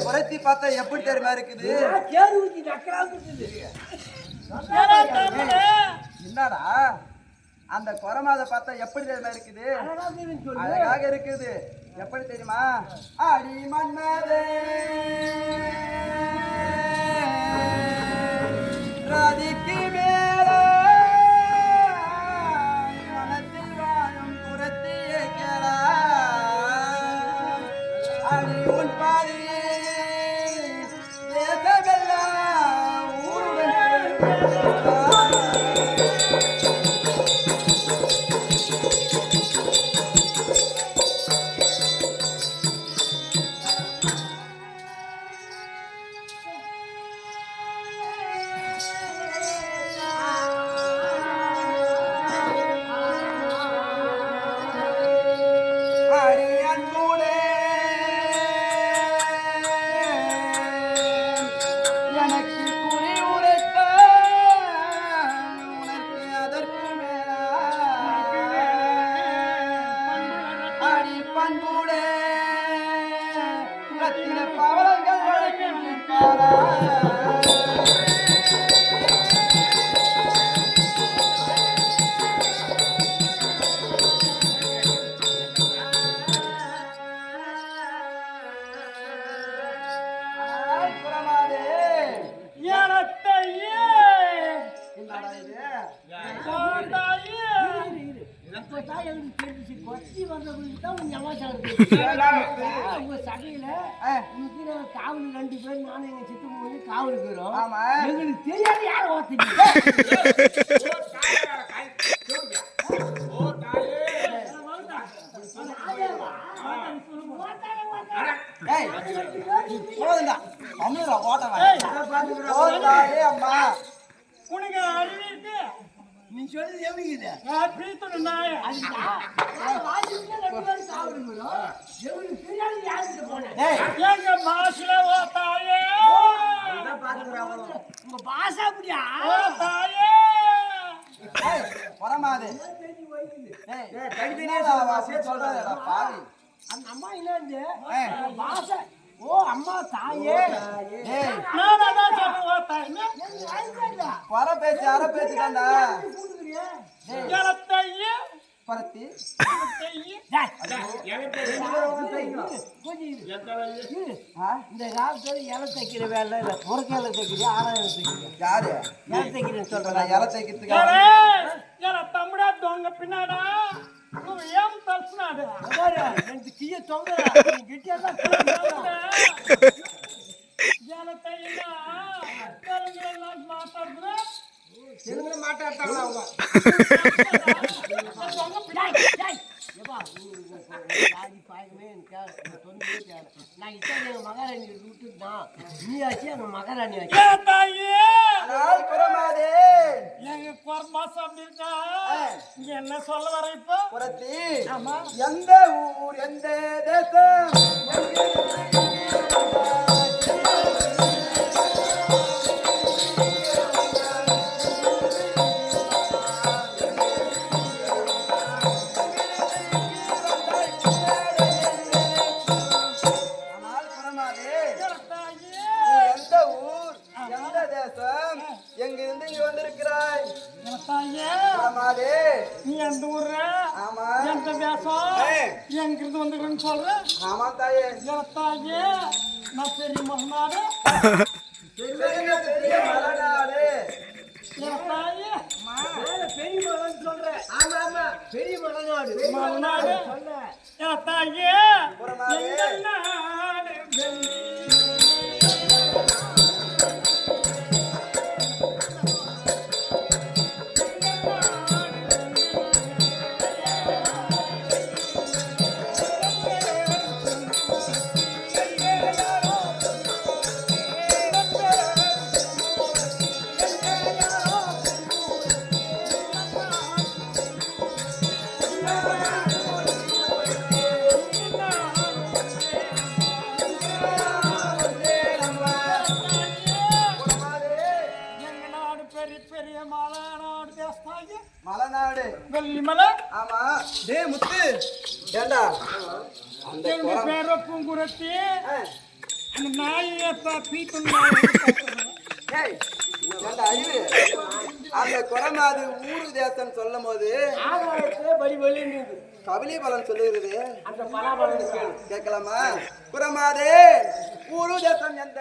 குறைச்சி பார்த்தா எப்படி தெரியுமா இருக்குது? என்னடா அந்த குரமாத பார்த்தா எப்படி தெரியுமா இருக்குது? அழகாக இருக்குது. எப்படி தெரியுமா? அடி மன்மதே ராதிக்கு மேல மனத்தில் வாழும் புறத்தியே கேளா அடி உன் பாதி தேசமெல்லாம் ஊருடன் காவல் 2 பேர் நானும் எங்க சித்து மூணு காவலுக்கு வரும். எங்களுக்கு தெரியாது யாரும் ஓத்துங்க. நீ சொல்றது எவ்வளவு பாசா அப்படியா அந்த அம்மா இல்ல பாசா. ஓ அம்மா தாயே வர பேச்சு அரை பேச்சு தாண்டா பரத்தி இந்த காலத்துல இலை தைக்கிற வேலை இல்ல பொறுக்க இலை தைக்கிறியா 6000 தைக்கிறியா? யாரு இலை தைக்கிறேன்னு சொல்றேன். இலை தைக்கிறதுக்கு தமிழா தோங்க பின்னாடா ஏன் தர்சனாடு எனக்கு கீழே தொங்க கிட்டியெல்லாம் மாட்டாடுறாங்க அவங்க மகாராணி விட்டுதான் நீ ஆச்சு அந்த மகாராணி ஆச்சு. என்ன சொல்ல வர இப்போ எந்த ஊர் எந்த தேசம் எங்கிருந்து இங்க வந்திருக்கிறாய்? நீ எந்த ஊரு எந்த தேசம் எங்கிருந்து வந்துருன்னு சொல்ற? ஆமா தாயே. தாயே நான் பெரிய மகனாடு பெரிய மகனாடு பெரிய மகன் சொல்றேன். ஆமா ஆமா பெரிய மகனாடு மகனாடு சொல்ல தாயே மலநாடு வெள்ளிமலை. ஆமா டே முத்து ஏண்டா அந்த பேர பூங்குரத்தி அந்த நாயை பீட்டு ஏய், ஏண்டா அறிவு? அந்த குரமாது ஊரு தேசம் சொல்லும் போது படி வெளியிட்டு கபிலி பலன் சொல்லுகிறது. அந்த பலாபலன் கேளு கேட்கலாமா? குரமாதே ஊரு தேசம் எந்த